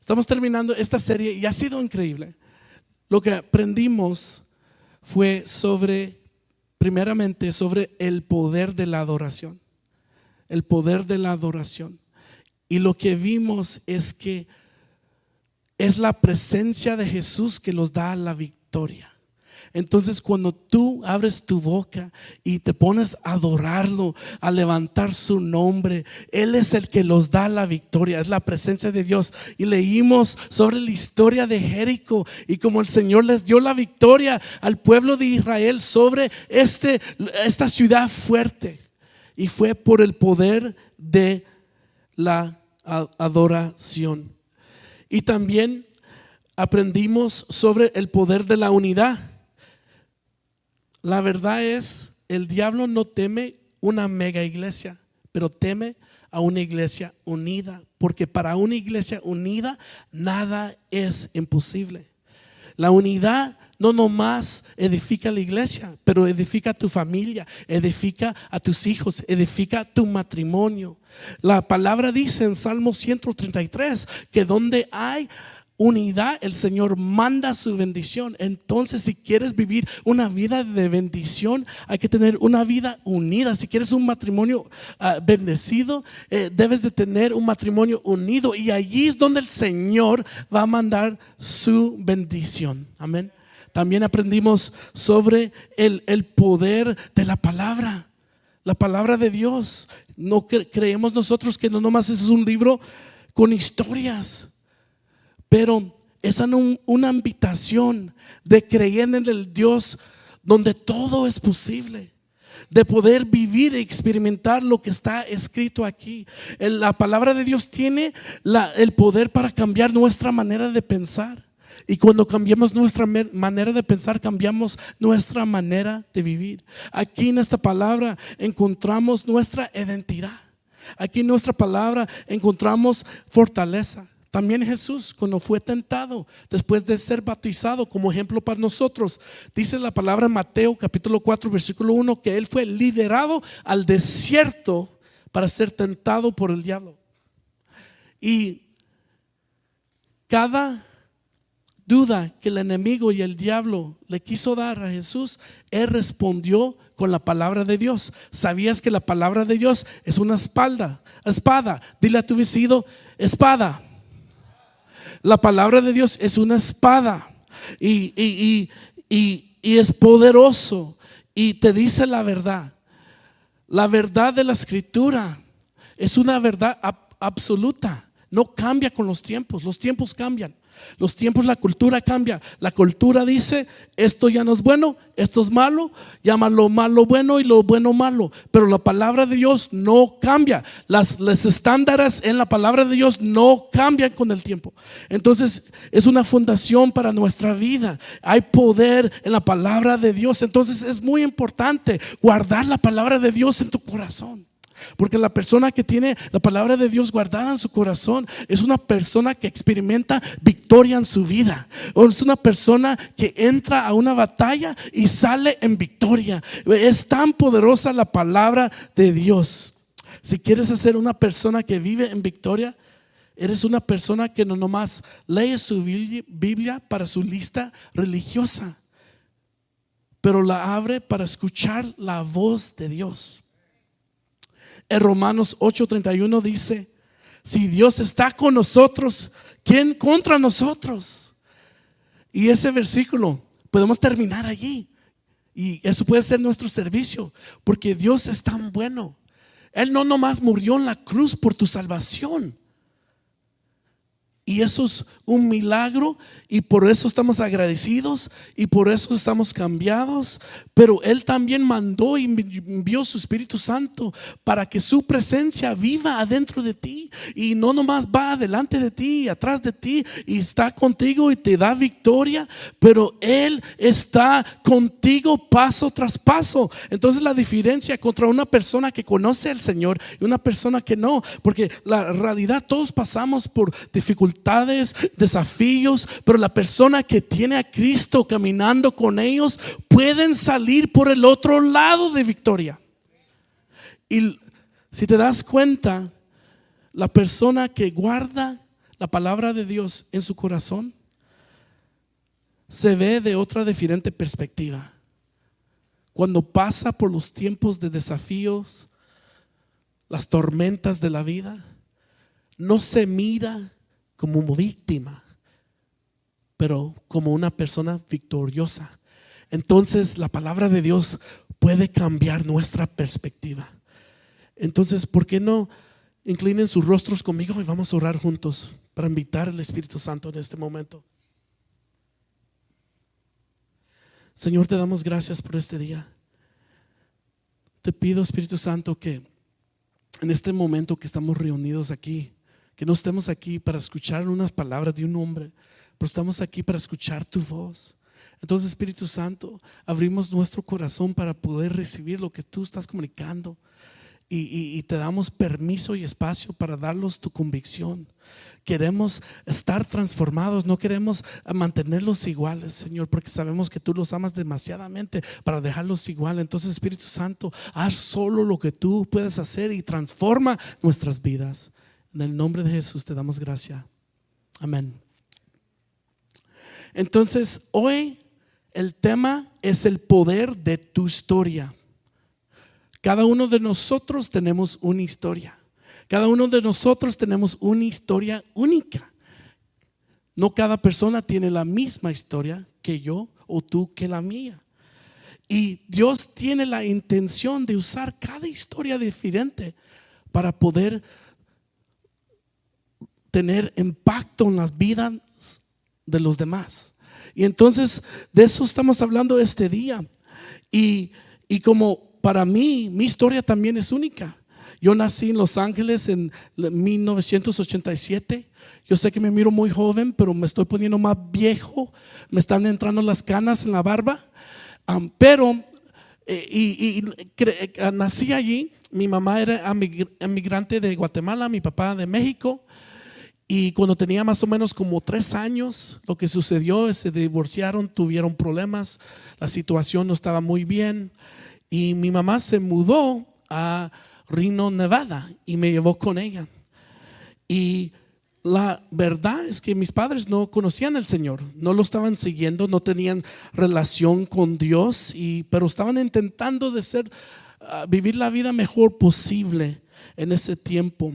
Estamos terminando esta serie y ha sido increíble. Lo que aprendimos fue primeramente sobre el poder de la adoración. El poder de la adoración. Y lo que vimos es que es la presencia de Jesús que nos da la victoria. Entonces cuando tú abres tu boca y te pones a adorarlo, a levantar su nombre, Él es el que los da la victoria, es la presencia de Dios. Y leímos sobre la historia de Jericó y cómo el Señor les dio la victoria al pueblo de Israel sobre esta ciudad fuerte. Y fue por el poder de la adoración. Y también aprendimos sobre el poder de la unidad. La verdad es, el diablo no teme una mega iglesia, pero teme a una iglesia unida, porque para una iglesia unida nada es imposible. La unidad no nomás edifica la iglesia, pero edifica tu familia, edifica a tus hijos, edifica tu matrimonio. La palabra dice en Salmo 133 que donde hay unidad, el Señor manda su bendición. Entonces, si quieres vivir una vida de bendición, hay que tener una vida unida. Si quieres un matrimonio bendecido, debes de tener un matrimonio unido. Y allí es donde el Señor va a mandar su bendición. Amén. También aprendimos sobre el poder de la palabra. La palabra de Dios. No creemos nosotros que no nomás es un libro con historias, pero es una invitación de creer en el Dios donde todo es posible, de poder vivir y experimentar lo que está escrito aquí. La palabra de Dios tiene el poder para cambiar nuestra manera de pensar. Y cuando cambiamos nuestra manera de pensar, cambiamos nuestra manera de vivir. Aquí en esta palabra encontramos nuestra identidad. Aquí en nuestra palabra encontramos fortaleza. También Jesús, cuando fue tentado después de ser bautizado, como ejemplo para nosotros, dice la palabra en Mateo capítulo 4 versículo 1 que Él fue liderado al desierto para ser tentado por el diablo. Y cada duda que el enemigo y el diablo le quiso dar a Jesús, Él respondió con la palabra de Dios. ¿Sabías que la palabra de Dios es una espada? Dile a tu vecino, espada. La palabra de Dios es una espada y es poderoso y te dice la verdad. La verdad de la escritura es una verdad absoluta. No cambia con los tiempos cambian. Los tiempos, la cultura cambia. La cultura dice, esto ya no es bueno, esto es malo, llama lo malo bueno y lo bueno malo. Pero la palabra de Dios no cambia. Los estándares en la palabra de Dios no cambian con el tiempo. Entonces es una fundación para nuestra vida. Hay poder en la palabra de Dios. Entonces es muy importante guardar la palabra de Dios en tu corazón. Porque la persona que tiene la palabra de Dios guardada en su corazón es una persona que experimenta victoria en su vida. O es una persona que entra a una batalla y sale en victoria. Es tan poderosa la palabra de Dios. Si quieres ser una persona que vive en victoria, eres una persona que no nomás lee su Biblia para su lista religiosa, pero la abre para escuchar la voz de Dios. En Romanos 8:31 dice, si Dios está con nosotros, ¿quién contra nosotros? Y ese versículo podemos terminar allí. Y eso puede ser nuestro servicio, porque Dios es tan bueno. Él no nomás murió en la cruz por tu salvación. Y eso es un milagro y por eso estamos agradecidos y por eso estamos cambiados. Pero Él también mandó y envió su Espíritu Santo para que su presencia viva adentro de ti. Y no nomás va adelante de ti y atrás de ti y está contigo y te da victoria, pero Él está contigo paso tras paso. Entonces la diferencia contra una persona que conoce al Señor y una persona que no, porque la realidad todos pasamos por dificultades, desafíos, pero la persona que tiene a Cristo caminando con ellos pueden salir por el otro lado de victoria. Y si te das cuenta, la persona que guarda la palabra de Dios en su corazón, se ve de otra diferente perspectiva. Cuando pasa por los tiempos de desafíos, las tormentas de la vida, no se mira como víctima, pero como una persona victoriosa. Entonces la palabra de Dios puede cambiar nuestra perspectiva. Entonces, ¿por qué no inclinen sus rostros conmigo y vamos a orar juntos para invitar al Espíritu Santo en este momento? Señor, te damos gracias por este día. Te pido, Espíritu Santo, que en este momento que estamos reunidos aquí, que no estemos aquí para escuchar unas palabras de un hombre, pero estamos aquí para escuchar tu voz. Entonces, Espíritu Santo, abrimos nuestro corazón para poder recibir lo que tú estás comunicando. Y te damos permiso y espacio para darlos tu convicción. Queremos estar transformados, no queremos mantenerlos iguales, Señor, porque sabemos que tú los amas demasiadamente para dejarlos iguales. Entonces, Espíritu Santo, haz solo lo que tú puedes hacer y transforma nuestras vidas. En el nombre de Jesús te damos gracias. Amén. Entonces, hoy el tema es el poder de tu historia. Cada uno de nosotros tenemos una historia. Cada uno de nosotros tenemos una historia única. No cada persona tiene la misma historia que yo o tú que la mía. Y Dios tiene la intención de usar cada historia diferente para poder tener impacto en las vidas de los demás. Y entonces de eso estamos hablando este día. Y como para mí, mi historia también es única. Yo nací en Los Ángeles en 1987. Yo sé que me miro muy joven, pero me estoy poniendo más viejo. Me están entrando las canas en la barba. Nací allí. Mi mamá era emigrante de Guatemala, mi papá de México. Y cuando tenía más o menos como 3 años, lo que sucedió es que se divorciaron, tuvieron problemas. La situación no estaba muy bien. Y mi mamá se mudó a Reno, Nevada, y me llevó con ella. Y la verdad es que mis padres no conocían al Señor, no lo estaban siguiendo, no tenían relación con Dios, pero estaban intentando vivir la vida mejor posible en ese tiempo.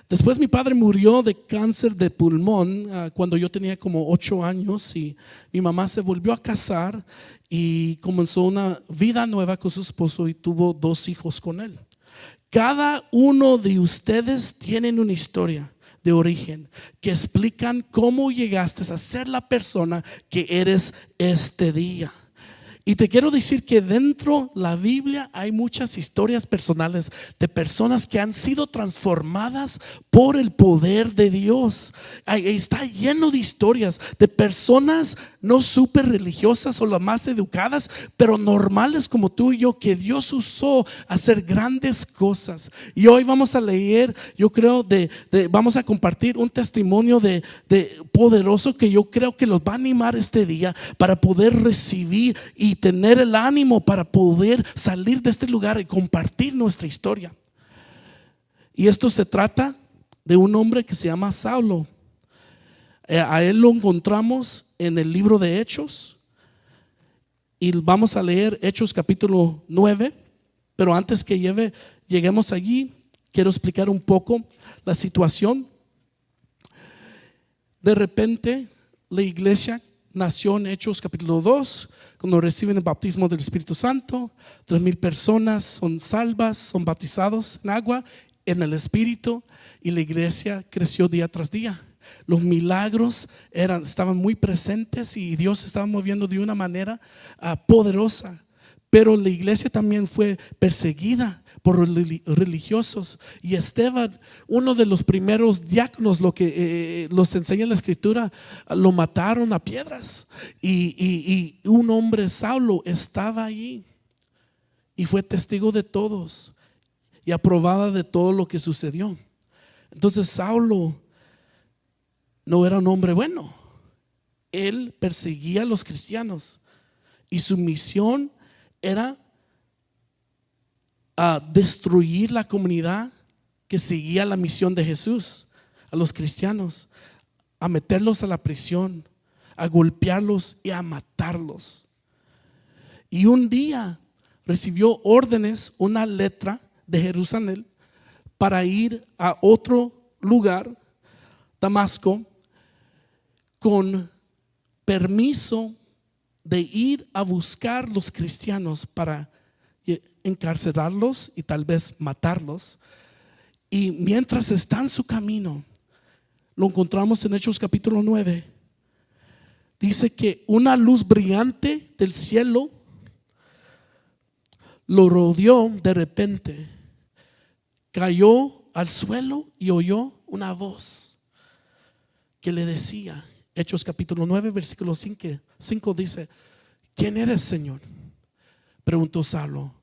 Después mi padre murió de cáncer de pulmón cuando yo tenía como 8 años, y mi mamá se volvió a casar y comenzó una vida nueva con su esposo y tuvo 2 hijos con él. Cada uno de ustedes tienen una historia de origen que explican cómo llegaste a ser la persona que eres este día. Y te quiero decir que dentro de la Biblia hay muchas historias personales de personas que han sido transformadas por el poder de Dios. Está lleno de historias de personas no súper religiosas o las más educadas, pero normales como tú y yo, que Dios usó a hacer grandes cosas. Y hoy vamos a leer, yo creo, vamos a compartir un testimonio de poderoso que yo creo que los va a animar este día para poder recibir y tener el ánimo para poder salir de este lugar y compartir nuestra historia. Y esto se trata de un hombre que se llama Saulo. A él lo encontramos en el libro de Hechos, y vamos a leer Hechos capítulo 9. Pero antes que lleguemos allí, quiero explicar un poco la situación. De repente la iglesia nació en Hechos capítulo 2, cuando reciben el bautismo del Espíritu Santo. 3,000 personas son salvas, son bautizados en agua, en el Espíritu, y la iglesia creció día tras día. Los milagros estaban muy presentes y Dios se estaba moviendo de una manera poderosa. Pero la iglesia también fue perseguida por religiosos, y Esteban, uno de los primeros diáconos, lo que los enseña la escritura, lo mataron a piedras, y un hombre, Saulo, estaba allí y fue testigo de todos y aprobada de todo lo que sucedió. Entonces Saulo no era un hombre bueno. Él perseguía a los cristianos y su misión era a destruir la comunidad que seguía la misión de Jesús, a los cristianos, a meterlos a la prisión, a golpearlos y a matarlos. Y un día recibió órdenes, una letra de Jerusalén, para ir a otro lugar, Damasco, con permiso de ir a buscar los cristianos para encarcelarlos y tal vez matarlos. Y mientras está en su camino, lo encontramos en Hechos capítulo 9, dice que una luz brillante del cielo lo rodeó de repente, cayó al suelo y oyó una voz que le decía, Hechos capítulo 9 versículo 5 dice: ¿quién eres, Señor? Preguntó Saulo.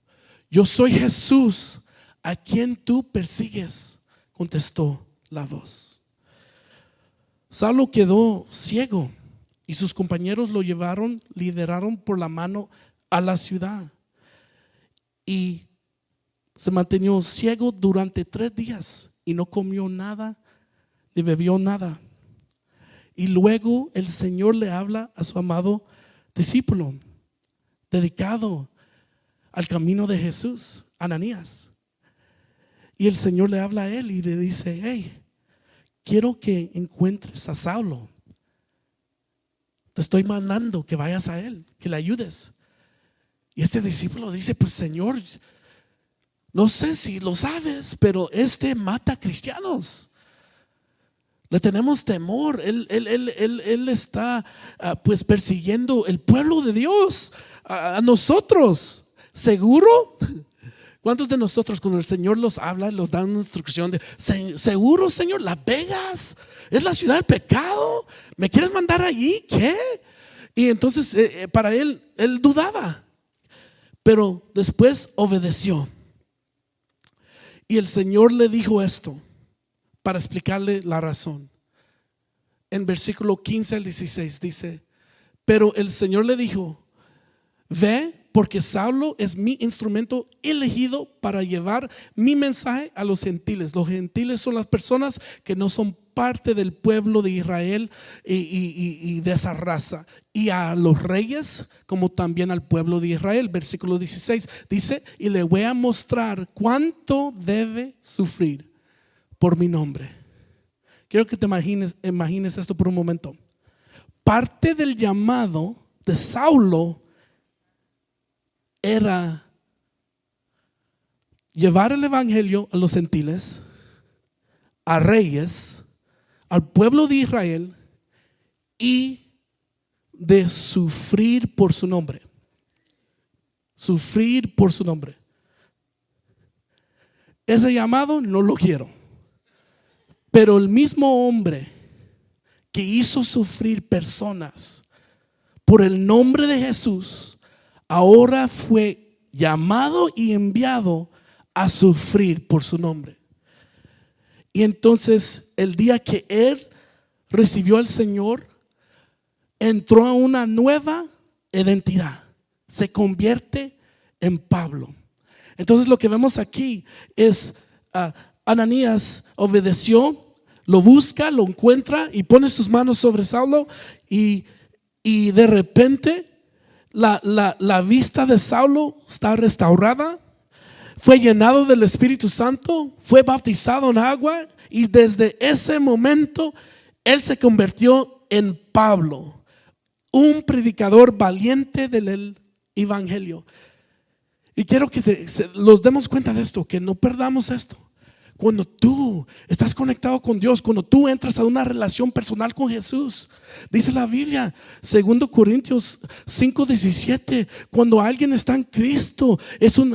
Yo soy Jesús, a quien tú persigues, contestó la voz. Saulo quedó ciego y sus compañeros lo lideraron por la mano a la ciudad, y se mantuvo ciego durante 3 días y no comió nada ni bebió nada. Y luego el Señor le habla a su amado discípulo, dedicado al camino de Jesús, Ananías. Y el Señor le habla a él y le dice: hey, quiero que encuentres a Saulo. Te estoy mandando que vayas a él, que le ayudes. Y este discípulo dice: pues Señor, no sé si lo sabes, pero mata cristianos. Le tenemos temor. Él está pues persiguiendo el pueblo de Dios, a nosotros. ¿Seguro? ¿Cuántos de nosotros cuando el Señor los habla, los da una instrucción de seguro, Señor? Las Vegas es la ciudad del pecado, ¿me quieres mandar allí? ¿Qué? Y entonces para él dudaba, pero después obedeció. Y el Señor le dijo esto para explicarle la razón. En versículo 15 al 16 dice: pero el Señor le dijo: ve, porque Saulo es mi instrumento elegido para llevar mi mensaje a los gentiles. Los gentiles son las personas que no son parte del pueblo de Israel y de esa raza, y a los reyes como también al pueblo de Israel. Versículo 16 dice: y le voy a mostrar cuánto debe sufrir por mi nombre. Quiero que te imagines esto por un momento. Parte del llamado de Saulo era llevar el evangelio a los gentiles, a reyes, al pueblo de Israel, y de sufrir por su nombre. Sufrir por su nombre. Ese llamado no lo quiero. Pero el mismo hombre que hizo sufrir personas por el nombre de Jesús, ahora fue llamado y enviado a sufrir por su nombre. Y entonces el día que él recibió al Señor, entró a una nueva identidad. Se convierte en Pablo. Entonces lo que vemos aquí es Ananías obedeció, lo busca, lo encuentra y pone sus manos sobre Saulo, y de repente la vista de Saulo está restaurada, fue llenado del Espíritu Santo, fue bautizado en agua, y desde ese momento él se convirtió en Pablo, un predicador valiente del evangelio. Y quiero que nos demos cuenta de esto, que no perdamos esto. Cuando tú estás conectado con Dios, cuando tú entras a una relación personal con Jesús, dice la Biblia, 2 Corintios 5:17, cuando alguien está en Cristo,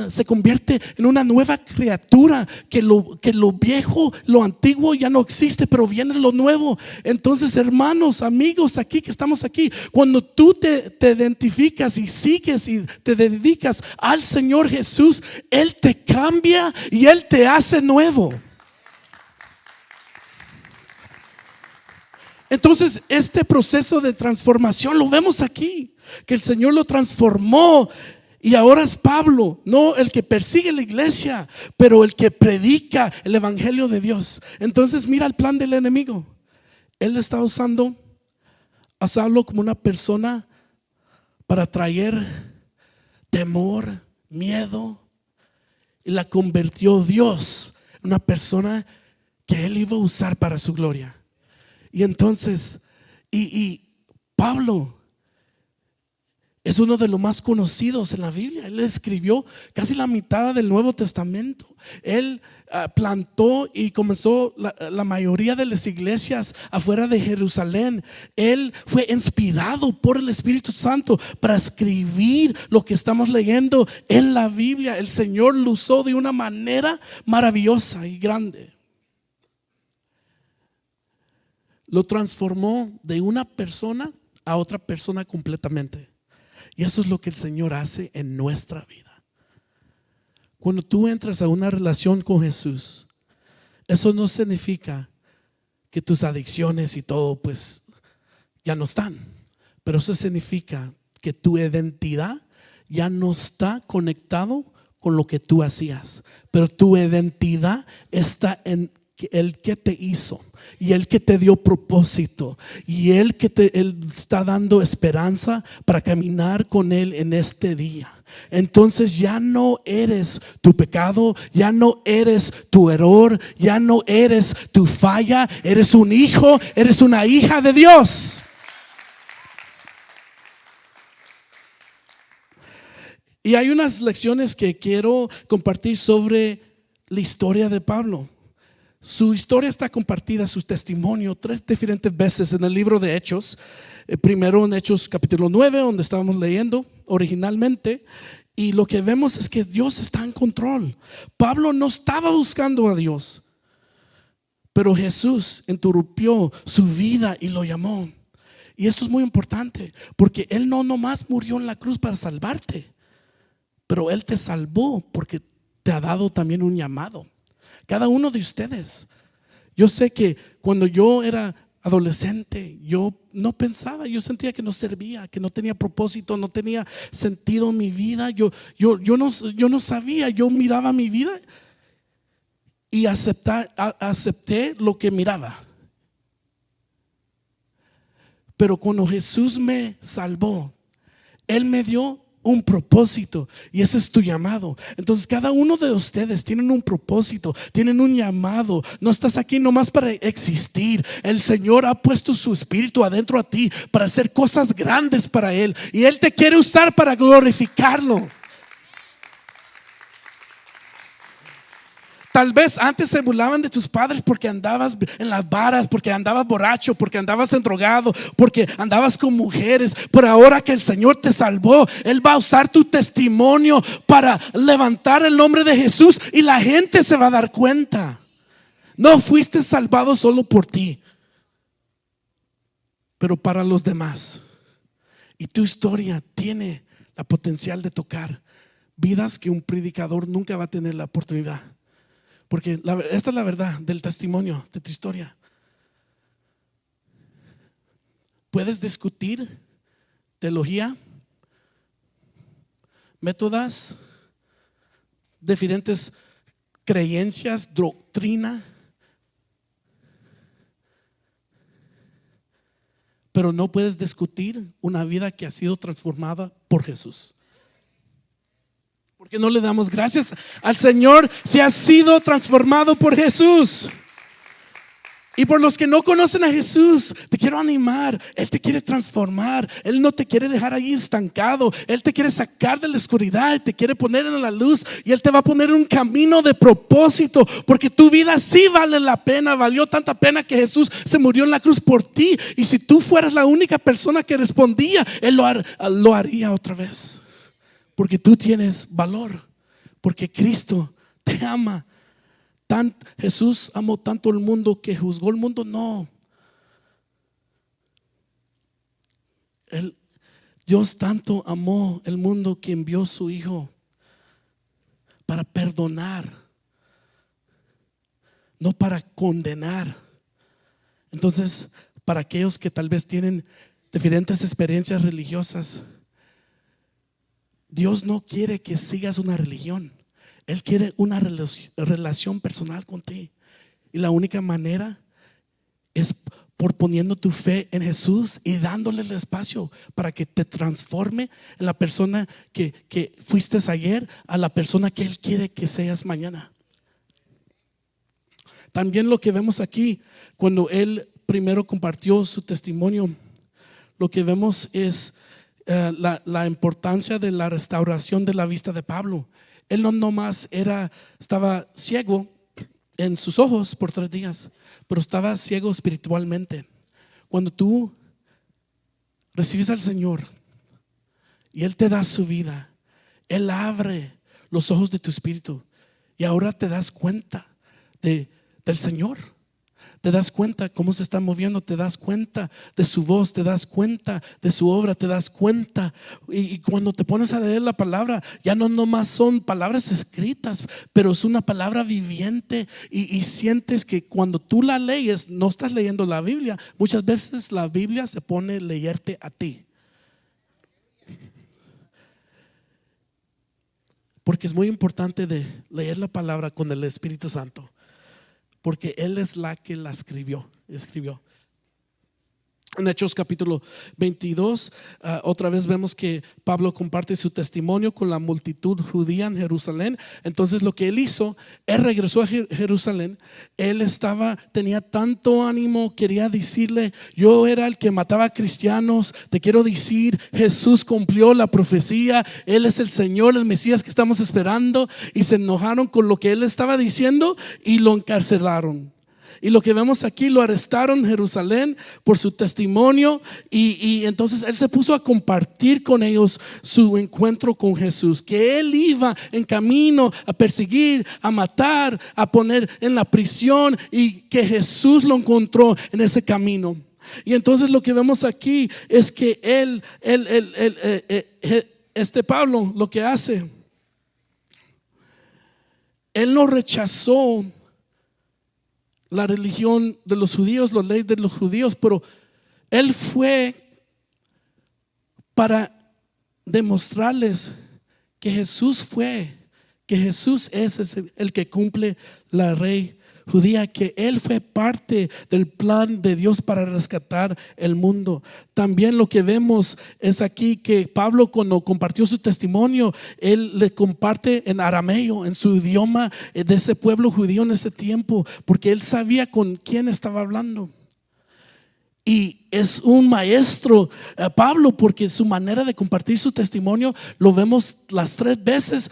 se convierte en una nueva criatura, que lo viejo, lo antiguo ya no existe, pero viene lo nuevo. Entonces, hermanos, amigos, aquí que estamos aquí, cuando tú te identificas y sigues y te dedicas al Señor Jesús, Él te cambia y Él te hace nuevo. Entonces este proceso de transformación lo vemos aquí, que el Señor lo transformó, y ahora es Pablo, no el que persigue la iglesia, pero el que predica el evangelio de Dios. Entonces mira el plan del enemigo. Él estaba usando a Saulo como una persona para traer temor, miedo, y la convirtió Dios en una persona que Él iba a usar para su gloria. Y entonces, y Pablo es uno de los más conocidos en la Biblia. Él escribió casi la mitad del Nuevo Testamento. Él plantó y comenzó la mayoría de las iglesias afuera de Jerusalén. Él fue inspirado por el Espíritu Santo para escribir lo que estamos leyendo en la Biblia. El Señor lo usó de una manera maravillosa y grande. Lo transformó de una persona a otra persona completamente. Y eso es lo que el Señor hace en nuestra vida. Cuando tú entras a una relación con Jesús, eso no significa que tus adicciones y todo pues ya no están. Pero eso significa que tu identidad ya no está conectado con lo que tú hacías. Pero tu identidad está en el que te hizo y el que te dio propósito y él está dando esperanza para caminar con él en este día. Entonces ya no eres tu pecado, ya no eres tu error, ya no eres tu falla, eres un hijo, eres una hija de Dios. Y hay unas lecciones que quiero compartir sobre la historia de Pablo. Su historia está compartida, su testimonio, 3 diferentes veces en el libro de Hechos. Primero en Hechos capítulo 9, donde estábamos leyendo originalmente. Y lo que vemos es que Dios está en control. Pablo no estaba buscando a Dios, pero Jesús interrumpió su vida y lo llamó. Y esto es muy importante, porque Él no nomás murió en la cruz para salvarte, pero Él te salvó porque te ha dado también un llamado. Cada uno de ustedes. Yo sé que cuando yo era adolescente, yo no pensaba, yo sentía que no servía, que no tenía propósito, no tenía sentido en mi vida. Yo no sabía, yo miraba mi vida y acepté lo que miraba. Pero cuando Jesús me salvó, Él me dio un propósito y ese es tu llamado. Entonces cada uno de ustedes tienen un propósito, tienen un llamado. No estás aquí nomás para existir. El Señor ha puesto su espíritu adentro a ti para hacer cosas grandes para Él y Él te quiere usar para glorificarlo. Tal vez antes se burlaban de tus padres porque andabas en las varas, porque andabas borracho, porque andabas drogado, porque andabas con mujeres. Pero ahora que el Señor te salvó, Él va a usar tu testimonio para levantar el nombre de Jesús y la gente se va a dar cuenta. No fuiste salvado solo por ti, pero para los demás. Y tu historia tiene la potencial de tocar vidas que un predicador nunca va a tener la oportunidad. Porque esta es la verdad del testimonio de tu historia. Puedes discutir teología, métodos, diferentes creencias, doctrina, pero no puedes discutir una vida que ha sido transformada por Jesús. ¿Por qué no le damos gracias al Señor si has sido transformado por Jesús? Y por los que no conocen a Jesús, te quiero animar. Él te quiere transformar. Él no te quiere dejar ahí estancado. Él te quiere sacar de la oscuridad, te quiere poner en la luz. Y Él te va a poner un camino de propósito, porque tu vida sí vale la pena. Valió tanta pena que Jesús se murió en la cruz por ti. Y si tú fueras la única persona que respondía, Él lo haría otra vez. Porque tú tienes valor, porque Cristo te ama. Jesús amó tanto el mundo que juzgó el mundo. No, Dios tanto amó el mundo que envió su Hijo para perdonar, no para condenar. Entonces, para aquellos que tal vez tienen diferentes experiencias religiosas, Dios no quiere que sigas una religión. Él quiere una relación personal contigo. Y la única manera es por poniendo tu fe en Jesús y dándole el espacio para que te transforme en la persona que fuiste ayer a la persona que Él quiere que seas mañana. También lo que vemos aquí, cuando Él primero compartió su testimonio, lo que vemos es la importancia de la restauración de la vista de Pablo. Él no nomás estaba ciego en sus ojos por 3 días, pero estaba ciego espiritualmente. Cuando tú recibes al Señor y Él te da su vida, Él abre los ojos de tu espíritu y ahora te das cuenta del Señor. Te das cuenta cómo se está moviendo, te das cuenta de su voz, te das cuenta de su obra, te das cuenta. Y cuando te pones a leer la palabra, ya no nomás son palabras escritas, pero es una palabra viviente y sientes que cuando tú la lees, no estás leyendo la Biblia. Muchas veces la Biblia se pone a leerte a ti. Porque es muy importante de leer la palabra con el Espíritu Santo, porque Él es la que la escribió. En Hechos capítulo 22, otra vez vemos que Pablo comparte su testimonio con la multitud judía en Jerusalén. Entonces lo que él hizo, él regresó a Jerusalén. Él tenía tanto ánimo, quería decirle: yo era el que mataba cristianos, te quiero decir, Jesús cumplió la profecía, Él es el Señor, el Mesías que estamos esperando. Y se enojaron con lo que él estaba diciendo y lo encarcelaron. Y lo que vemos aquí, lo arrestaron en Jerusalén por su testimonio y entonces él se puso a compartir con ellos su encuentro con Jesús, que él iba en camino a perseguir, a matar, a poner en la prisión, y que Jesús lo encontró en ese camino. Y entonces lo que vemos aquí es que Pablo lo que hace, él no rechazó la religión de los judíos, las leyes de los judíos, pero él fue para demostrarles que Jesús es el que cumple la ley judía, que Él fue parte del plan de Dios para rescatar el mundo. También lo que vemos es aquí que Pablo, cuando compartió su testimonio, él le comparte en arameo, en su idioma de ese pueblo judío en ese tiempo, porque él sabía con quién estaba hablando. Y es un maestro, Pablo, porque su manera de compartir su testimonio lo vemos las 3 veces,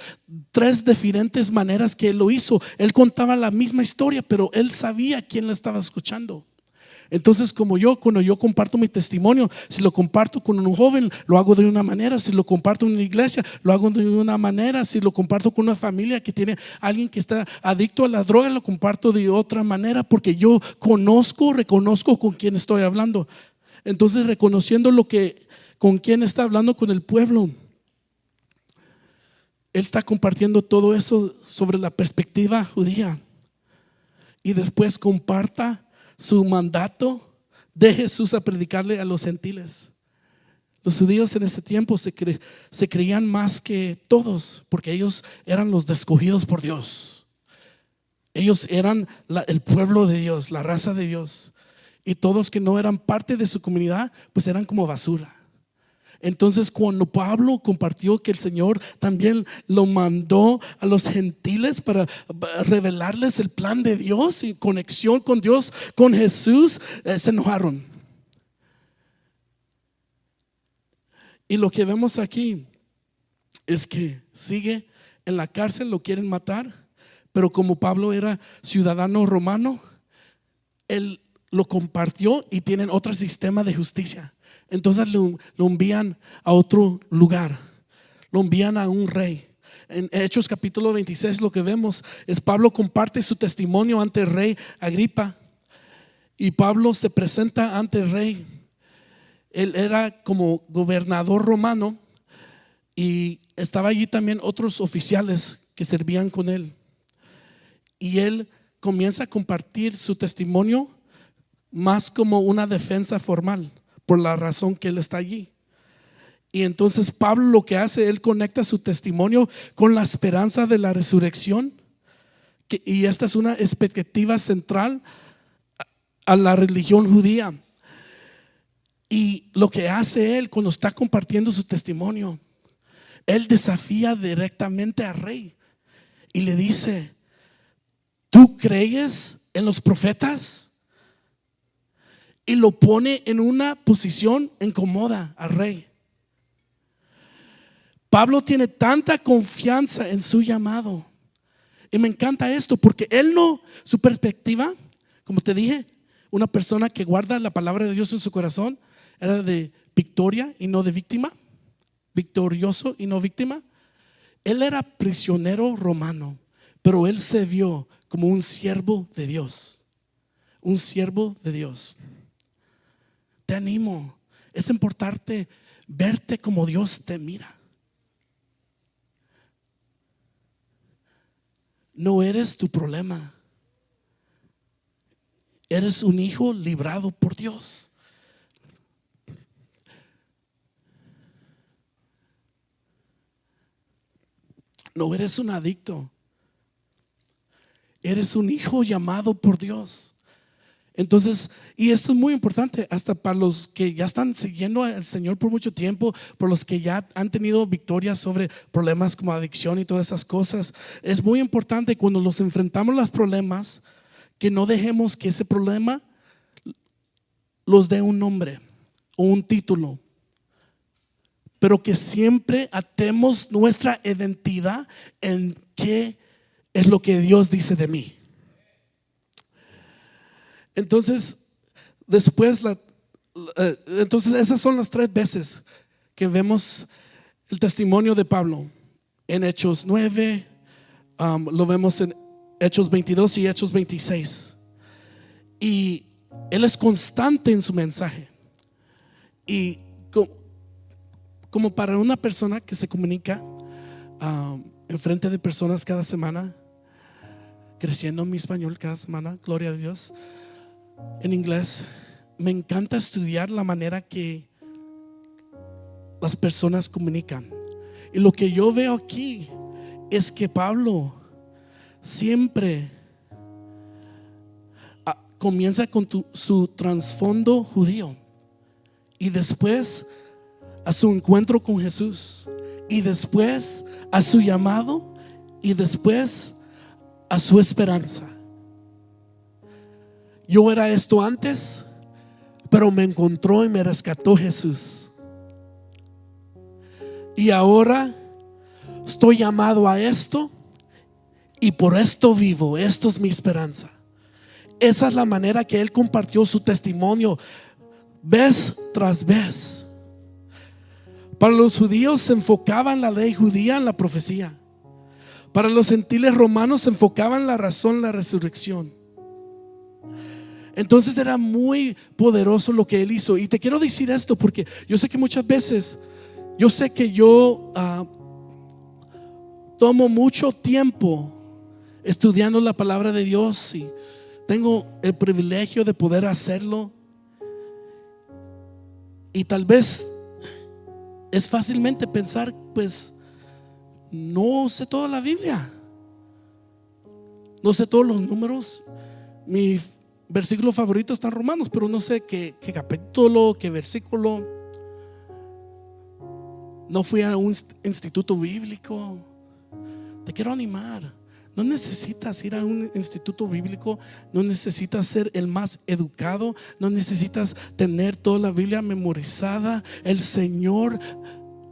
3 diferentes maneras que él lo hizo. Él contaba la misma historia, pero él sabía quién la estaba escuchando. Entonces, cuando yo comparto mi testimonio, si lo comparto con un joven, lo hago de una manera. Si lo comparto en una iglesia, lo hago de una manera. Si lo comparto con una familia que tiene alguien que está adicto a la droga, lo comparto de otra manera, porque yo reconozco con quién estoy hablando. Entonces, reconociendo con quién está hablando con el pueblo, él está compartiendo todo eso sobre la perspectiva judía. Y después comparta su mandato de Jesús a predicarle a los gentiles. Los judíos en ese tiempo se creían más que todos, porque ellos eran los escogidos por Dios. Ellos eran el pueblo de Dios, la raza de Dios. Y todos que no eran parte de su comunidad, pues eran como basura. Entonces, cuando Pablo compartió que el Señor también lo mandó a los gentiles para revelarles el plan de Dios y conexión con Dios, con Jesús, se enojaron. Y lo que vemos aquí es que sigue en la cárcel, lo quieren matar, pero como Pablo era ciudadano romano, él lo compartió y tienen otro sistema de justicia. Entonces lo envían a otro lugar, lo envían a un rey. En Hechos capítulo 26 lo que vemos es Pablo comparte su testimonio ante el rey Agripa, y Pablo se presenta ante el rey. Él era como gobernador romano y estaba allí también otros oficiales que servían con él, y él comienza a compartir su testimonio más como una defensa formal, por la razón que él está allí. Y entonces Pablo lo que hace, él conecta su testimonio con la esperanza de la resurrección, y esta es una expectativa central a la religión judía. Y lo que hace él cuando está compartiendo su testimonio, él desafía directamente al rey y le dice: ¿tú crees en los profetas? Y lo pone en una posición incómoda al rey. Pablo tiene tanta confianza en su llamado. Y me encanta esto porque él no, su perspectiva, como te dije, una persona que guarda la palabra de Dios en su corazón, era de victoria y no de víctima, victorioso y no víctima. Él era prisionero romano, pero él se vio como un siervo de Dios, un siervo de Dios. Te animo, es importante verte como Dios te mira. No eres tu problema. Eres un hijo librado por Dios. No eres un adicto. Eres un hijo llamado por Dios. Entonces, y esto es muy importante hasta para los que ya están siguiendo al Señor por mucho tiempo, por los que ya han tenido victorias sobre problemas como adicción y todas esas cosas. Es muy importante cuando los enfrentamos a los problemas que no dejemos que ese problema los dé un nombre o un título, pero que siempre atemos nuestra identidad en qué es lo que Dios dice de mí. Entonces, entonces esas son las 3 veces que vemos el testimonio de Pablo en Hechos 9, lo vemos en Hechos 22 y Hechos 26. Y él es constante en su mensaje. Y como para una persona que se comunica en frente de personas cada semana, creciendo mi español cada semana, gloria a Dios, en inglés, me encanta estudiar la manera que las personas comunican. Y lo que yo veo aquí es que Pablo siempre comienza con su trasfondo judío y después a su encuentro con Jesús y después a su llamado y después a su esperanza. Yo era esto antes, pero me encontró y me rescató Jesús. Y ahora estoy llamado a esto y por esto vivo. Esto es mi esperanza. Esa es la manera que él compartió su testimonio vez tras vez. Para los judíos se enfocaba en la ley judía, en la profecía. Para los gentiles romanos se enfocaba en la razón, la resurrección. Entonces era muy poderoso lo que él hizo. Y te quiero decir esto porque yo sé que muchas veces, yo sé que yo tomo mucho tiempo estudiando la palabra de Dios y tengo el privilegio de poder hacerlo. Y tal vez es fácilmente pensar, pues no sé toda la Biblia, no sé todos los números. Mi versículo favorito está en Romanos, pero no sé qué capítulo, qué versículo. No fui a un instituto bíblico. Te quiero animar. No necesitas ir a un instituto bíblico, no necesitas ser el más educado, no necesitas tener toda la Biblia memorizada. El Señor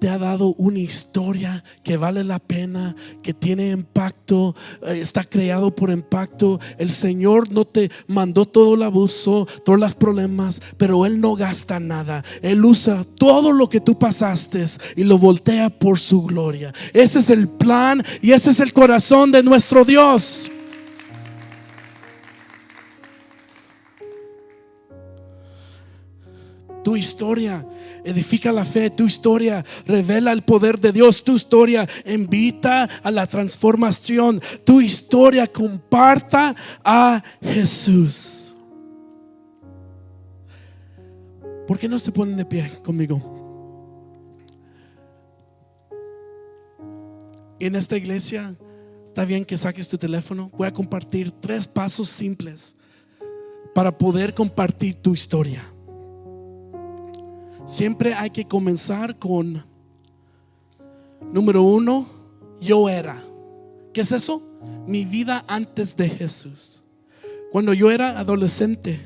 te ha dado una historia que vale la pena, que tiene impacto, está creado por impacto. El Señor no te mandó todo el abuso, todos los problemas, pero Él no gasta nada. Él usa todo lo que tú pasaste y lo voltea por su gloria. Ese es el plan y ese es el corazón de nuestro Dios. Tu historia edifica la fe, tu historia revela el poder de Dios, tu historia invita a la transformación, tu historia comparta a Jesús. ¿Por qué no se ponen de pie conmigo? En esta iglesia está bien que saques tu teléfono. Voy a compartir 3 pasos simples para poder compartir tu historia. Siempre hay que comenzar con, número 1, yo era. ¿Qué es eso? Mi vida antes de Jesús. Cuando yo era adolescente,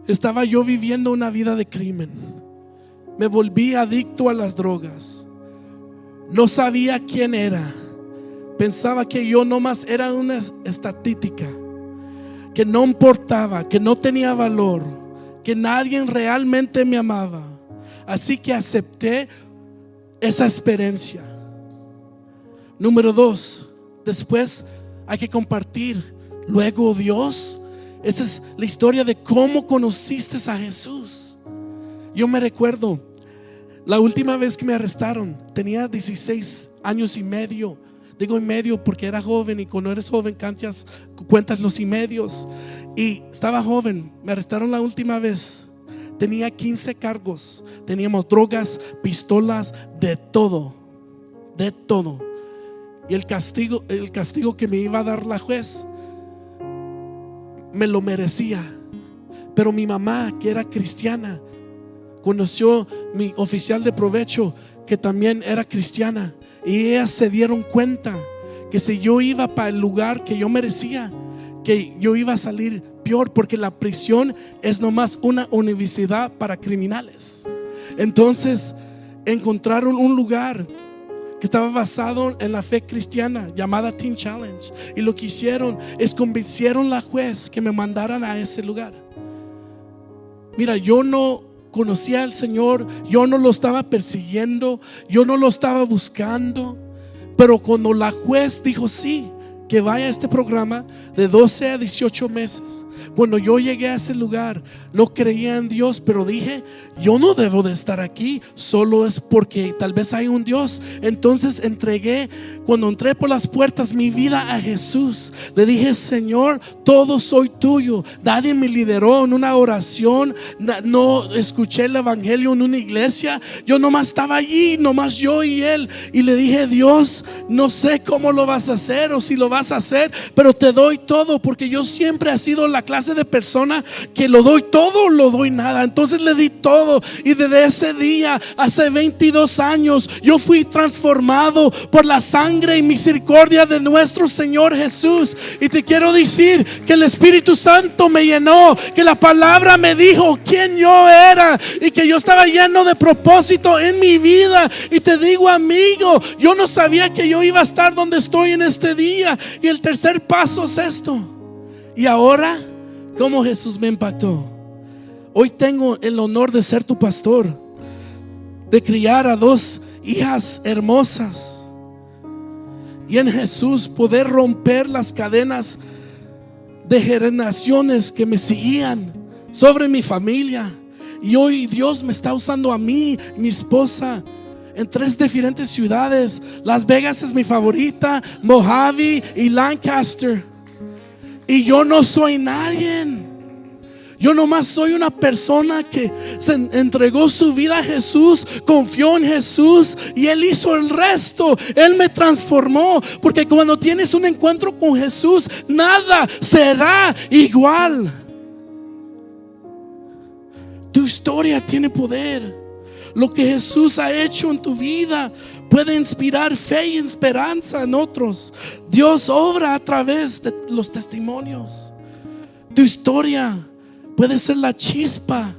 estaba yo viviendo una vida de crimen. Me volví adicto a las drogas. No sabía quién era. Pensaba que yo nomás era una estadística, que no importaba, que no tenía valor, que nadie realmente me amaba. Así que acepté esa experiencia. Número 2, después hay que compartir. Luego Dios, esta es la historia de cómo conociste a Jesús. Yo me recuerdo la última vez que me arrestaron, tenía 16 años y medio. Digo y medio porque era joven, y cuando eres joven cuentas los y medios. Y estaba joven, me arrestaron la última vez. Tenía 15 cargos. Teníamos drogas, pistolas, de todo. De todo. Y el castigo que me iba a dar la juez, me lo merecía. Pero mi mamá, que era cristiana, conoció mi oficial de provecho, que también era cristiana. Y ellas se dieron cuenta que si yo iba para el lugar que yo merecía, que yo iba a salir peor, porque la prisión es nomás una universidad para criminales. Entonces encontraron un lugar que estaba basado en la fe cristiana, llamada Teen Challenge. Y lo que hicieron es convencieron a la juez que me mandaran a ese lugar. Mira, yo no conocía al Señor, yo no lo estaba persiguiendo, yo no lo estaba buscando. Pero cuando la juez dijo sí, que vaya a este programa de 12 a 18 meses, cuando yo llegué a ese lugar, no creía en Dios, pero dije, yo no debo de estar aquí, solo es porque tal vez hay un Dios. Entonces cuando entré por las puertas, mi vida a Jesús. Le dije, Señor, todo soy tuyo. Nadie me lideró en una oración, no escuché el evangelio en una iglesia. Yo nomás estaba allí, nomás yo y Él. Y le dije, Dios, no sé cómo lo vas a hacer o si lo vas a hacer, pero te doy todo, porque yo siempre he sido la clase de persona que lo doy todo, lo doy nada. Entonces le di todo, y desde ese día, hace 22 años, yo fui transformado por la sangre y misericordia de nuestro Señor Jesús. Y te quiero decir que el Espíritu Santo me llenó, que la palabra me dijo quién yo era y que yo estaba lleno de propósito en mi vida. Y te digo, amigo, yo no sabía que yo iba a estar donde estoy en este día. Y el tercer paso es esto. Y ahora, ¿cómo Jesús me impactó? Hoy tengo el honor de ser tu pastor, de criar a 2 hijas hermosas, y en Jesús poder romper las cadenas de generaciones que me seguían sobre mi familia. Y hoy Dios me está usando a mí, mi esposa, en 3 diferentes ciudades. Las Vegas es mi favorita, Mojave y Lancaster. Y yo no soy nadie. Yo nomás soy una persona que se entregó su vida a Jesús, confió en Jesús, y Él hizo el resto. Él me transformó, porque cuando tienes un encuentro con Jesús, nada será igual. Tu historia tiene poder. Lo que Jesús ha hecho en tu vida puede inspirar fe y esperanza en otros. Dios obra a través de los testimonios. Tu historia puede ser la chispa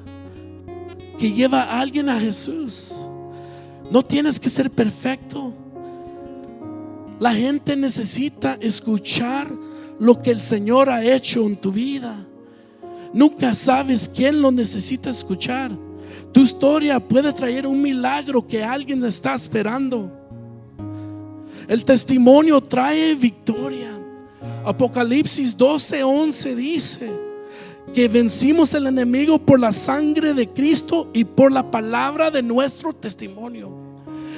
que lleva a alguien a Jesús. No tienes que ser perfecto. La gente necesita escuchar lo que el Señor ha hecho en tu vida. Nunca sabes quién lo necesita escuchar. Tu historia puede traer un milagro que alguien está esperando. El testimonio trae victoria. Apocalipsis 12:11 dice que vencimos al enemigo por la sangre de Cristo y por la palabra de nuestro testimonio.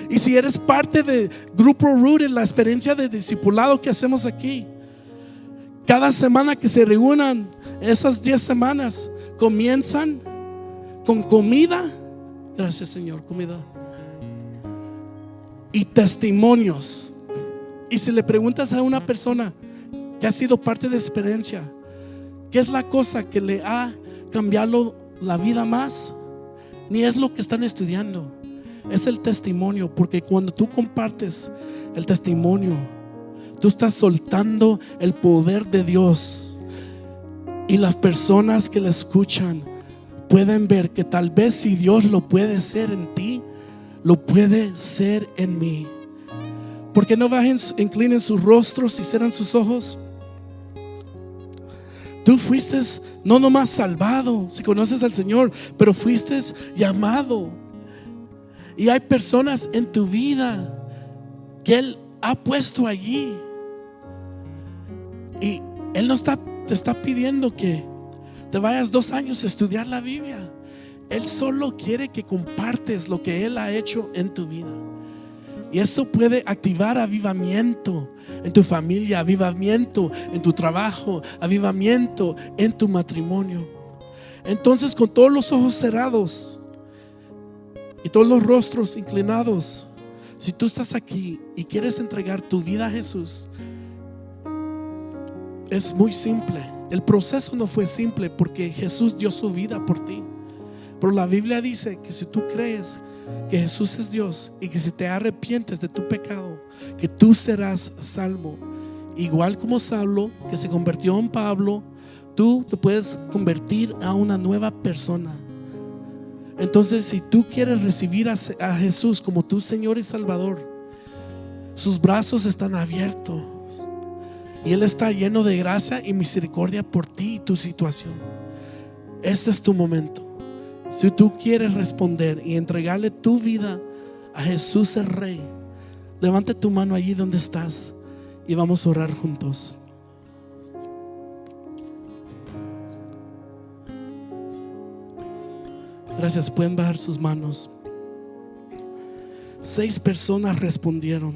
Y si eres parte de Grupo Rooted, la experiencia de discipulado que hacemos aquí, cada semana que se reúnan, esas 10 semanas comienzan con comida. Gracias, Señor, comida y testimonios. Y si le preguntas a una persona que ha sido parte de experiencia, ¿Qué es la cosa que le ha cambiado la vida más? Ni es lo que están estudiando, es el testimonio. Porque cuando tú compartes el testimonio, tú estás soltando el poder de Dios, y las personas que le escuchan pueden ver que tal vez si Dios lo puede hacer en ti, lo puede ser en mí. ¿Por qué no bajen, inclinen sus rostros y cierran sus ojos? Tú fuiste no nomás salvado, si conoces al Señor, pero fuiste llamado. Y hay personas en tu vida que Él ha puesto allí. Y Él no te está pidiendo que te vayas 2 años a estudiar la Biblia. Él solo quiere que compartes lo que Él ha hecho en tu vida. Y eso puede activar avivamiento en tu familia, avivamiento en tu trabajo, avivamiento en tu matrimonio. Entonces, con todos los ojos cerrados y todos los rostros inclinados, si tú estás aquí y quieres entregar tu vida a Jesús, es muy simple. El proceso no fue simple porque Jesús dio su vida por ti. Pero la Biblia dice que si tú crees que Jesús es Dios y que si te arrepientes de tu pecado, que tú serás salvo. Igual como Saulo, que se convirtió en Pablo, tú te puedes convertir a una nueva persona. Entonces, si tú quieres recibir a Jesús como tu Señor y Salvador, sus brazos están abiertos y Él está lleno de gracia y misericordia por ti y tu situación. Este es tu momento. Si tú quieres responder y entregarle tu vida a Jesús el Rey, levante tu mano allí donde estás y vamos a orar juntos. Gracias, pueden bajar sus manos. 6 personas respondieron.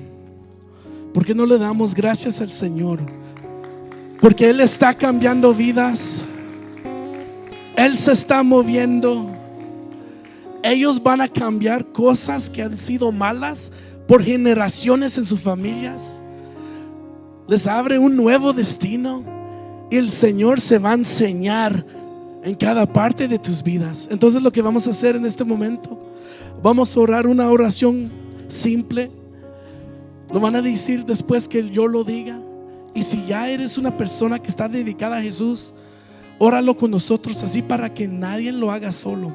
¿Por qué no le damos gracias al Señor? Porque Él está cambiando vidas. Él se está moviendo. Ellos van a cambiar cosas que han sido malas por generaciones en sus familias. Les abre un nuevo destino y el Señor se va a enseñar en cada parte de tus vidas. Entonces, lo que vamos a hacer en este momento, vamos a orar una oración simple. Lo van a decir después que yo lo diga. Y si ya eres una persona que está dedicada a Jesús, óralo con nosotros así para que nadie lo haga solo.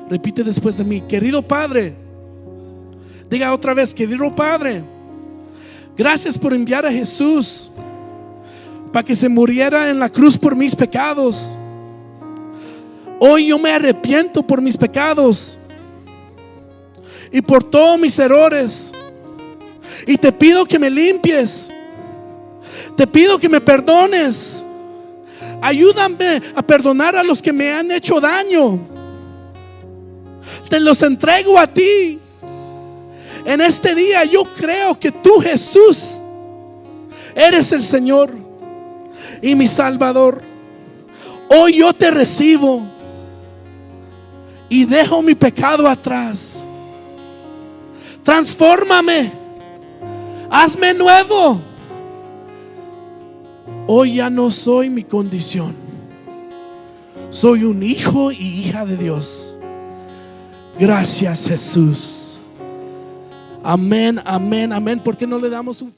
Repite después de mí: querido Padre. Diga otra vez: querido Padre, gracias por enviar a Jesús para que se muriera en la cruz por mis pecados. Hoy yo me arrepiento por mis pecados y por todos mis errores, y te pido que me limpies. Te pido que me perdones. Ayúdame a perdonar a los que me han hecho daño. Te los entrego a ti. En este día yo creo que tú, Jesús, eres el Señor y mi Salvador. Hoy yo te recibo y dejo mi pecado atrás. Transfórmame, hazme nuevo. Hoy ya no soy mi condición, soy un hijo y hija de Dios. Gracias, Jesús. Amén, amén, amén. ¿Por qué no le damos un